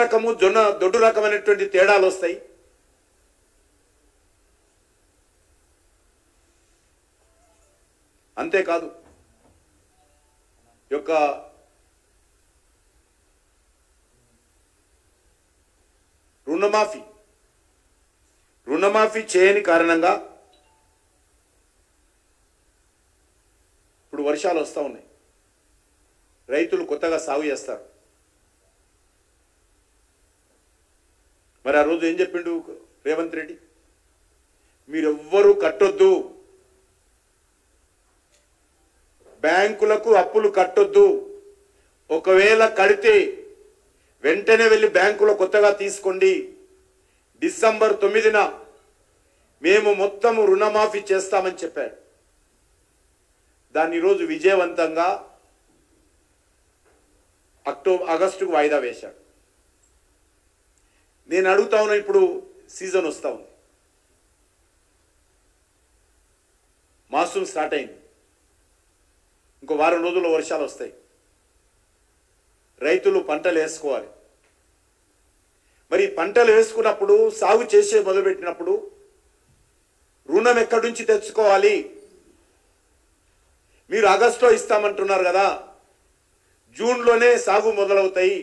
రకము జొన్న దొడ్డు రకమైనటువంటి తేడాలు వస్తాయి. అంతేకాదు యొక్క రుణమాఫీ చేయని కారణంగా ఇప్పుడు వర్షాలు వస్తూ ఉన్నాయి, రైతులు కొత్తగా సాగు చేస్తారు. మరి ఆ రోజు ఏం చెప్పిండు రేవంత్ రెడ్డి? మీరెవ్వరూ కట్టొద్దు, బ్యాంకులకు అప్పులు కట్టొద్దు, ఒకవేళ కడితే వెంటనే వెళ్ళి బ్యాంకులో కొత్తగా తీసుకోండి, డిసెంబర్ 9న మేము మొత్తం రుణమాఫీ చేస్తామని చెప్పాడు. దాన్ని ఈరోజు విజయవంతంగా ఆగస్టుకు వాయిదా వేశాడు. నేను అడుగుతా ఉన్నా, ఇప్పుడు సీజన్ వస్తూ ఉంది, మాన్సూన్ స్టార్ట్ అయింది, ఇంకో వారం రోజుల్లో వర్షాలు వస్తాయి, రైతులు పంటలు వేసుకోవాలి. మరి పంటలు వేసుకున్నప్పుడు, సాగు చేసే మొదలుపెట్టినప్పుడు రుణం ఎక్కడి నుంచి తెచ్చుకోవాలి? మీరు ఆగస్టులో ఇస్తామంటున్నారు కదా, జూన్లోనే సాగు మొదలవుతాయి.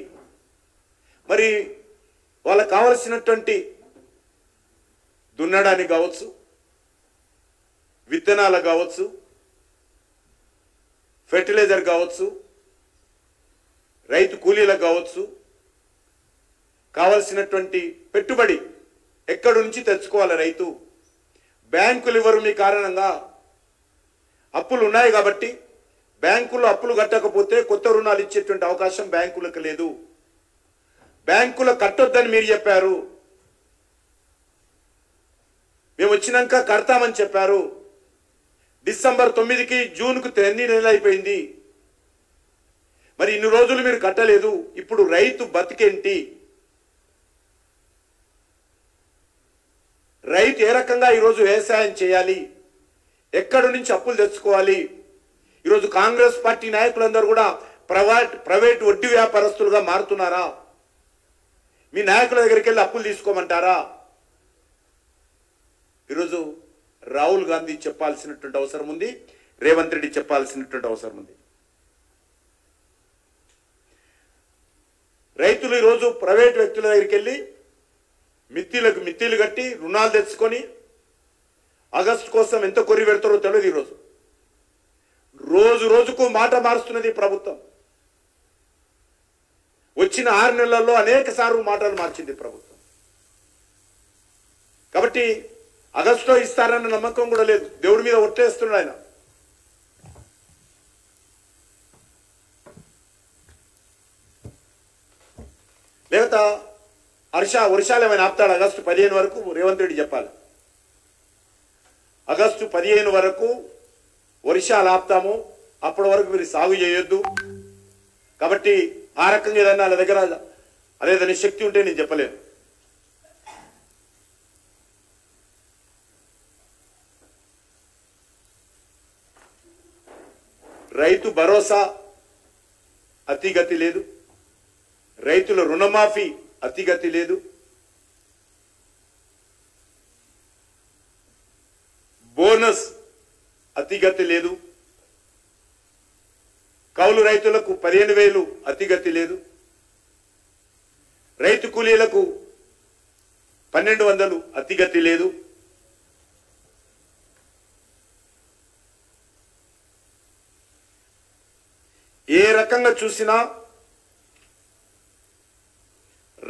మరి వాళ్ళకు కావలసినటువంటి దున్నడానికి కావచ్చు, విత్తనాలు కావచ్చు, ఫెర్టిలైజర్ కావచ్చు, రైతు కూలీలకు కావచ్చు, కావలసినటువంటి పెట్టుబడి ఎక్కడి నుంచి తెచ్చుకోవాలి రైతు? బ్యాంకులు ఇవ్వరు. మీ కారణంగా అప్పులు ఉన్నాయి కాబట్టి బ్యాంకుల్లో అప్పులు కట్టకపోతే కొత్త రుణాలు ఇచ్చేటువంటి అవకాశం బ్యాంకులకు లేదు. బ్యాంకులు కట్టొద్దని మీరు చెప్పారు, మేము వచ్చినాక కడతామని చెప్పారు. డిసెంబర్ 9కి జూన్కు 8 నెలలు అయిపోయింది. మరి ఇన్ని రోజులు మీరు కట్టలేదు. ఇప్పుడు రైతు బతికేంటి? రైతు ఏ రకంగా ఈరోజు వ్యవసాయం చేయాలి? ఎక్కడి నుంచి అప్పులు తెచ్చుకోవాలి? ఈరోజు కాంగ్రెస్ పార్టీ నాయకులందరూ కూడా ప్రైవేట్ వడ్డీ వ్యాపారస్తులుగా మారుతున్నారా? మీ నాయకుల దగ్గరికి వెళ్ళి అప్పులు తీసుకోమంటారా? ఈరోజు రాహుల్ గాంధీ చెప్పాల్సినటువంటి అవసరం ఉంది, రేవంత్ రెడ్డి చెప్పాల్సినటువంటి అవసరం ఉంది. రైతులు ఈరోజు ప్రైవేట్ వ్యక్తుల దగ్గరికి వెళ్ళి మిత్తిలు కట్టి రుణాలు తెచ్చుకొని ఆగస్టు కోసం ఎంత కొర్రి పెడతారో తెలియదు. ఈరోజు రోజుకు మాట మారుస్తున్నది ప్రభుత్వం. వచ్చిన 6 నెలల్లో అనేక సార్లు మాటలు మార్చింది ప్రభుత్వం. కాబట్టి ఆగస్టులో ఇస్తారన్న నమ్మకం కూడా లేదు. దేవుడి మీద ఒట్టేస్తున్నాడు ఆయన. లేకపోతే వర్షాలు ఏమైనా ఆపుతాడు? ఆగస్టు 15 వరకు రేవంత్ రెడ్డి చెప్పాలి. ఆగస్టు 15 వరకు వర్షాలు ఆపుతాము, అప్పటి వరకు మీరు సాగు చేయొద్దు. కాబట్టి ఆ రకంగా ఏదన్నా వాళ్ళ దగ్గర అదేదైనా శక్తి ఉంటే నేను చెప్పలేను. రైతు భరోసా అతిగతి లేదు, రైతుల రుణమాఫీ అతిగతి లేదు, బోనస్ అతిగతి లేదు, కౌలు రైతులకు 15,000 అతిగతి లేదు, రైతు కూలీలకు 1200 అతిగతి లేదు. ఏ రకంగా చూసినా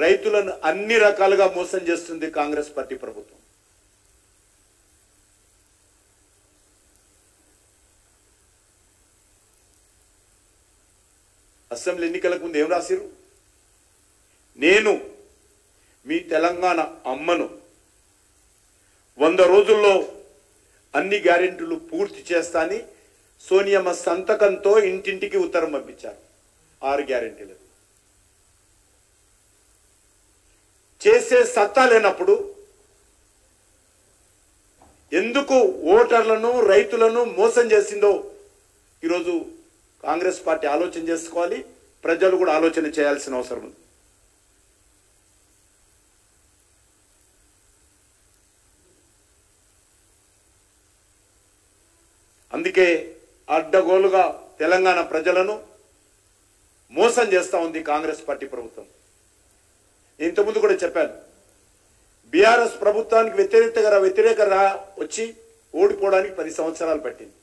రైతులను అన్ని రకాలుగా మోసం చేస్తుంది కాంగ్రెస్ పార్టీ ప్రభుత్వం. అసెంబ్లీ ఎన్నికలకు ముందు ఏం రాసిరు? నేను మీ తెలంగాణ అమ్మను, 100 రోజుల్లో అన్ని గ్యారెంటీలు పూర్తి చేస్తా అని సోనియమ్మ సంతకంతో ఇంటింటికి ఉత్తరం పంపించారు. 6 గ్యారెంటీలు చేసే సత్తా లేనప్పుడు ఎందుకు ఓటర్లను రైతులను మోసం చేసిందో ఈరోజు కాంగ్రెస్ పార్టీ ఆలోచన చేసుకోవాలి, ప్రజలు కూడా ఆలోచన చేయాల్సిన అవసరం ఉంది. అందుకే అడ్డగోలుగా తెలంగాణ ప్రజలను మోసం చేస్తూ ఉంది కాంగ్రెస్ పార్టీ ప్రభుత్వం. ఇంతకుముందు కూడా చెప్పాను, బీఆర్ఎస్ ప్రభుత్వానికి వ్యతిరేకంగా వచ్చి ఓడిపోవడానికి 10 సంవత్సరాలు పట్టింది.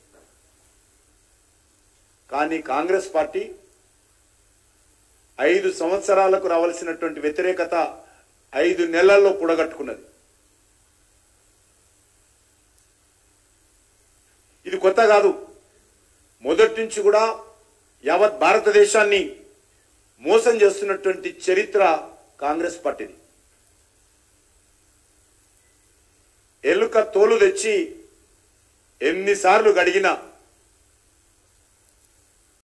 కానీ కాంగ్రెస్ పార్టీ 5 సంవత్సరాలకు రావాల్సినటువంటి వ్యతిరేకత 5 నెలల్లో కూడగట్టుకున్నది. ఇది కొత్త కాదు. మొదటి నుంచి కూడా యావత్ భారతదేశాన్ని మోసం చేస్తున్నటువంటి చరిత్ర కాంగ్రెస్ పార్టీది. ఎలుక తోలు తెచ్చి ఎన్నిసార్లు గడిగినా